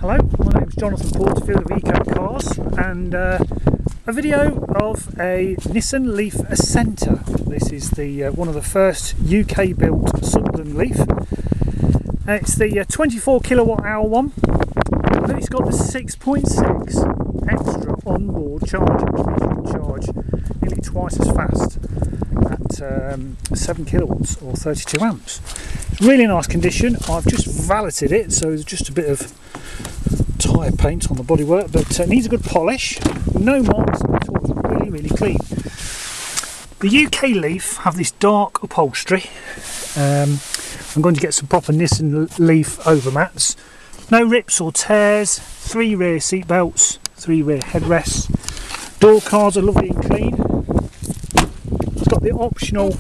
Hello, my name's Jonathan Porterfield of Eco Cars, and a video of a Nissan Leaf Acenta. This is the one of the first UK built Sunderland Leaf. It's the 24 kilowatt hour one, but it's got the 6.6 extra onboard charger, which you can charge nearly twice as fast at 7 kilowatts or 32 amps. It's really nice condition. I've just valeted it, so there's just a bit of tyre paint on the bodywork, but it needs a good polish. No marks at all, really clean. The UK Leaf have this dark upholstery. I'm going to get some proper Nissan Leaf overmats. No rips or tears, 3 rear seat belts, 3 rear headrests. Door cards are lovely and clean. It's got the optional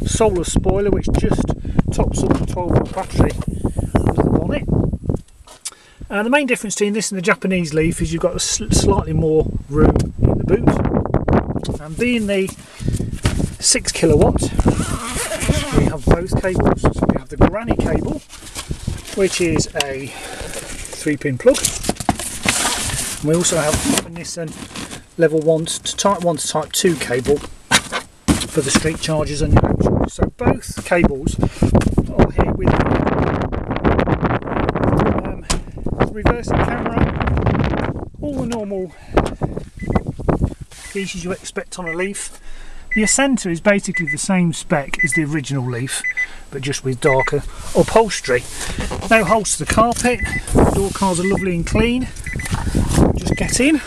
solar spoiler, which just tops up the 12-volt battery under the bonnet. The main difference between this and the Japanese Leaf is you've got slightly more room in the boot. And being the 6 kilowatt, we have both cables. So we have the granny cable, which is a 3-pin plug. And we also have a Nissan level 1 to type 1 to type 2 cable for the street chargers and the home chargers. So both cables are here with me. Reversing camera, all the normal features you expect on a Leaf. The Acenta is basically the same spec as the original Leaf, but just with darker upholstery. No holes to the carpet, the door cards are lovely and clean. Just get in.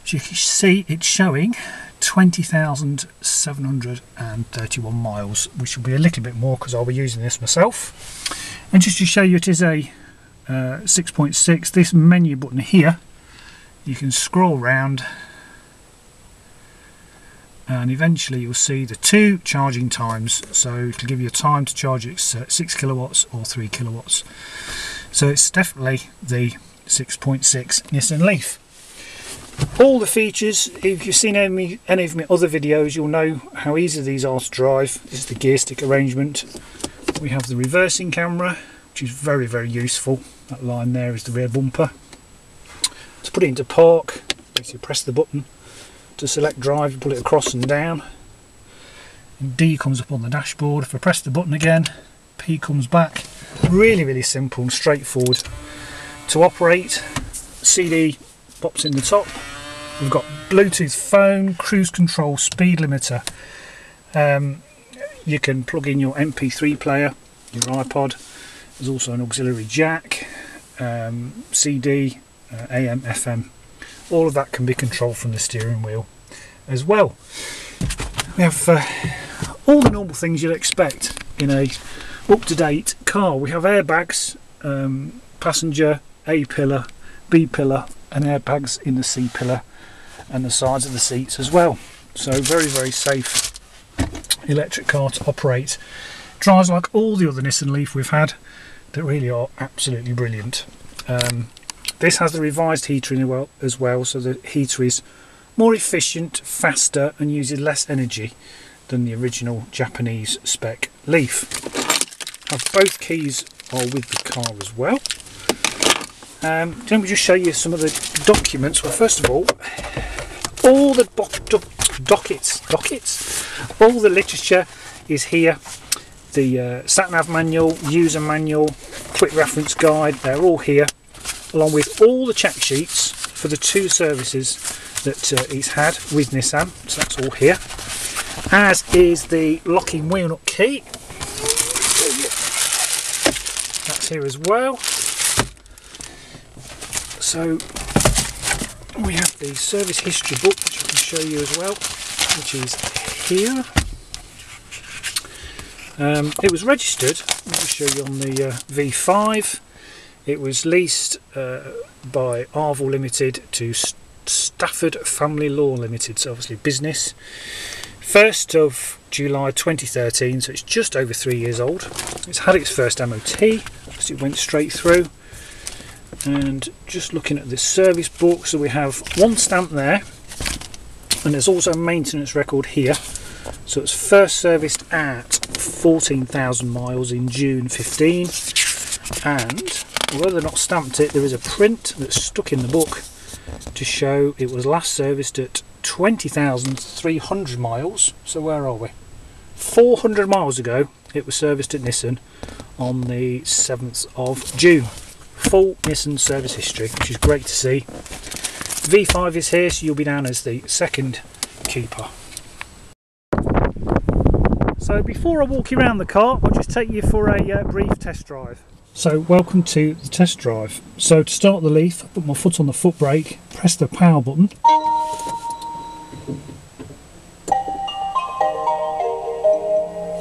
As you can see, it's showing 20,731 miles, which will be a little bit more because I'll be using this myself. And just to show you, it is a 6.6. This menu button here, you can scroll round and eventually you'll see the 2 charging times. So it'll give you a time to charge it 6 kilowatts or 3 kilowatts. So it's definitely the 6.6 Nissan Leaf. All the features, if you've seen any of my other videos, you'll know how easy these are to drive. This is the gear stick arrangement. We have the reversing camera, which is very useful. That line there is the rear bumper. To put it into park, basically press the button to select drive, you pull it across and down. And D comes up on the dashboard. If I press the button again, P comes back. Really simple and straightforward to operate. CD pops in the top. We've got Bluetooth phone, cruise control, speed limiter. You can plug in your MP3 player, your iPod. There's also an auxiliary jack, CD, AM, FM. All of that can be controlled from the steering wheel as well. We have all the normal things you'd expect in a up-to-date car. We have airbags, passenger A pillar, B pillar, and airbags in the C pillar and the sides of the seats as well. So very safe electric car to operate. Drives like all the other Nissan Leaf we've had that really are absolutely brilliant. This has the revised heater in as well, so the heater is more efficient, faster and uses less energy than the original Japanese spec Leaf. Both keys are with the car as well. Let me just show you some of the documents. Well, first of all the dockets, all the literature is here. The sat-nav manual, user manual, quick reference guide, they're all here, along with all the check sheets for the 2 services that he's had with Nissan. So that's all here, as is the locking wheel nut key. That's here as well. So we have the service history book, which I can show you as well, which is here. It was registered, let me show you, on the V5. It was leased by Arval Limited to Stafford Family Law Limited, so obviously business. 1st of July 2013, so it's just over 3 years old. It's had its first MOT, because it went straight through. And just looking at the service book, so we have 1 stamp there, and there's also a maintenance record here. So it's first serviced at 14,000 miles in June 15, and although they've not stamped it, there is a print that's stuck in the book to show it was last serviced at 20,300 miles. So where are we? 400 miles ago it was serviced at Nissan on the 7th of June. Full Nissan service history, which is great to see. V5 is here, so you'll be down as the second keeper. So before I walk you around the car, I'll just take you for a brief test drive. So welcome to the test drive. So to start the Leaf, I put my foot on the foot brake, press the power button.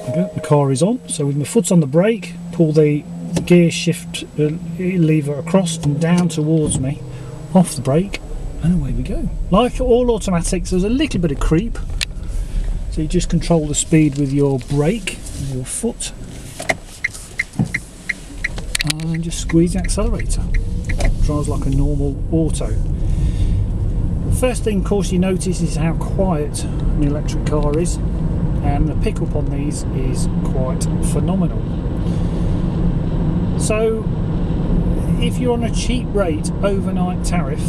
Okay, the car is on. So with my foot on the brake, pull the gear shift lever across and down towards me, off the brake, and away we go. Like all automatics, there's a little bit of creep. So you just control the speed with your brake, with your foot, and then just squeeze the accelerator. Drives like a normal auto. The first thing, of course, you notice is how quiet an electric car is, and the pickup on these is quite phenomenal. So if you're on a cheap rate overnight tariff,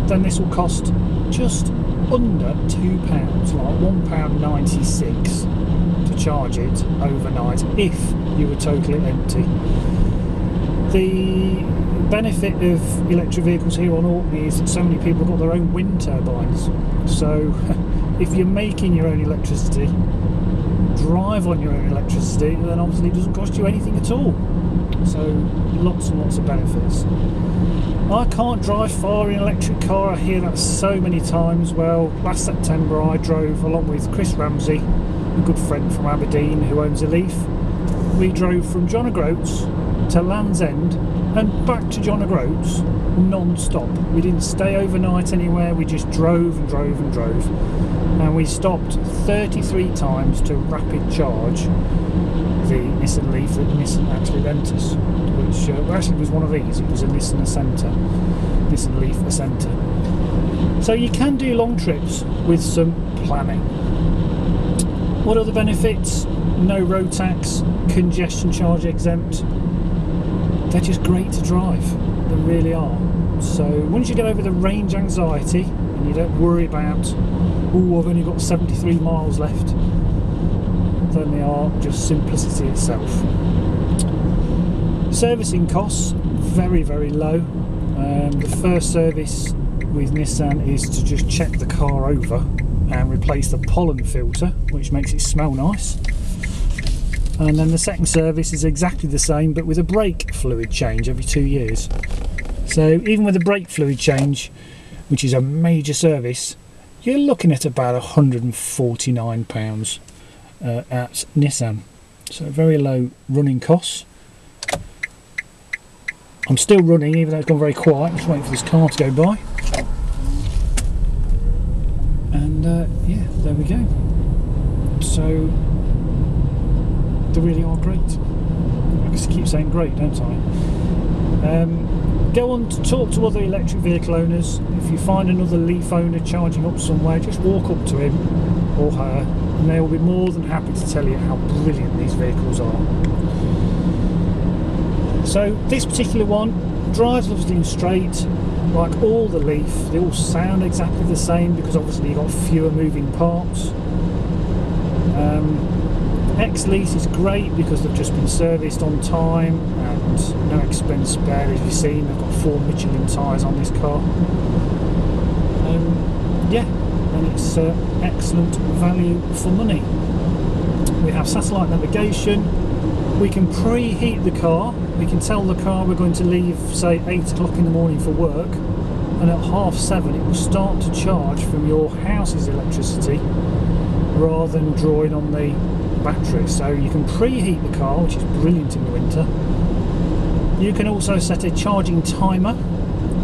then this will cost just under £2, like £1.96 to charge it overnight if you were totally empty. The benefit of electric vehicles here on Orkney is that so many people have got their own wind turbines. So if you're making your own electricity, drive on your own electricity, then obviously it doesn't cost you anything at all. So lots and lots of benefits. I can't drive far in an electric car. I hear that so many times. Well, last September I drove along with Chris Ramsey, a good friend from Aberdeen who owns a Leaf. We drove from John O'Groats to Land's End and back to John O'Groats non-stop. We didn't stay overnight anywhere, we just drove and drove and drove. And we stopped 33 times to rapid charge the Nissan Leaf that Nissan actually lent us, which actually was one of these. It was a Nissan Acenta, Nissan Leaf Acenta. So you can do long trips with some planning. What are the benefits? No road tax, congestion charge exempt. They're just great to drive, they really are. So once you get over the range anxiety and you don't worry about, oh, I've only got 73 miles left, then they are just simplicity itself. Servicing costs, very, very low. The first service with Nissan is to just check the car over and replace the pollen filter, which makes it smell nice. And then the second service is exactly the same, but with a brake fluid change every 2 years. So even with a brake fluid change, which is a major service, you're looking at about £149 at Nissan. So very low running costs. I'm still running, even though it's gone very quiet. I'm just waiting for this car to go by. And yeah, there we go. So they really are great. I just keep saying great, don't I? Go on to talk to other electric vehicle owners. If you find another Leaf owner charging up somewhere, just walk up to him or her and they will be more than happy to tell you how brilliant these vehicles are. So this particular one drives lovely and straight, like all the Leaf. They all sound exactly the same because obviously you've got fewer moving parts. X-Lease is great because they've just been serviced on time and no expense spared. As you've seen, they've got 4 Michelin tyres on this car. Yeah, and it's excellent value for money. We have satellite navigation. We can preheat the car. We can tell the car we're going to leave, say, 8 o'clock in the morning for work, and at 7:30 it will start to charge from your house's electricity rather than drawing on the battery. So you can preheat the car, which is brilliant in the winter. You can also set a charging timer,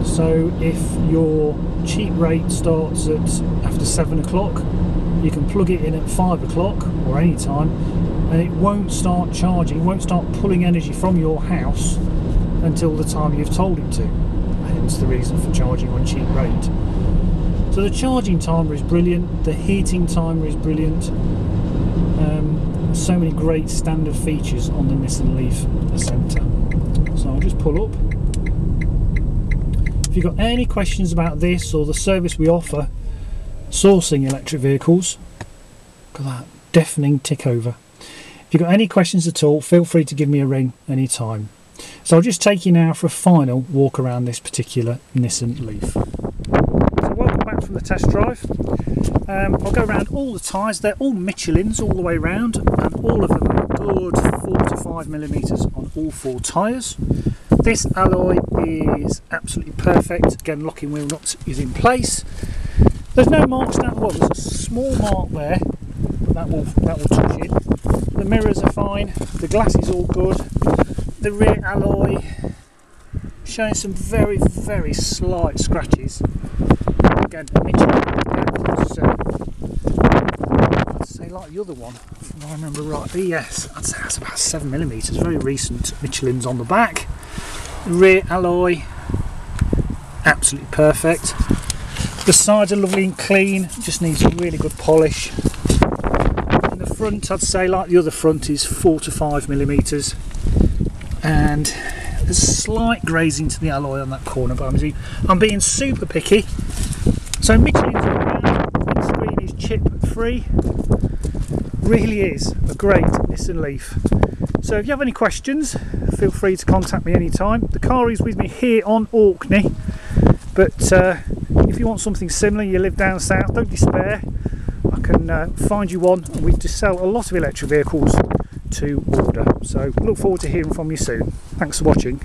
so if your cheap rate starts at after 7 o'clock, you can plug it in at 5 o'clock or any time and it won't start charging, won't start pulling energy from your house until the time you've told it to. Hence the reason for charging on cheap rate. So the charging timer is brilliant, the heating timer is brilliant. So many great standard features on the Nissan Leaf Acenta. So I'll just pull up. If you've got any questions about this or the service we offer sourcing electric vehicles, look at that deafening tick over. If you've got any questions at all, feel free to give me a ring anytime. So I'll just take you now for a final walk around this particular Nissan Leaf. So welcome back from the test drive. I'll go around all the tyres. They're all Michelins all the way around, and all of them are good 45mm on all 4 tyres. This alloy is absolutely perfect. Again, locking wheel nut is in place. There's no marks down the wall. There's a small mark there, but that will touch it. The mirrors are fine. The glass is all good. The rear alloy showing some very, very slight scratches. Again, Michelin, I'd say like the other one, if I remember right. But yes, I'd say that's about 7mm. Very recent Michelin's on the back. The rear alloy, absolutely perfect. The sides are lovely and clean, just needs a really good polish. In the front, I'd say like the other front is 4 to 5mm, and there's slight grazing to the alloy on that corner, but I'm being super picky. So Michelin's all around, windscreen is chip free, really is a great Nissan Leaf. So if you have any questions, feel free to contact me anytime. The car is with me here on Orkney, but if you want something similar, you live down south, don't despair. I can find you one, and we just sell a lot of electric vehicles to order. So look forward to hearing from you soon. Thanks for watching.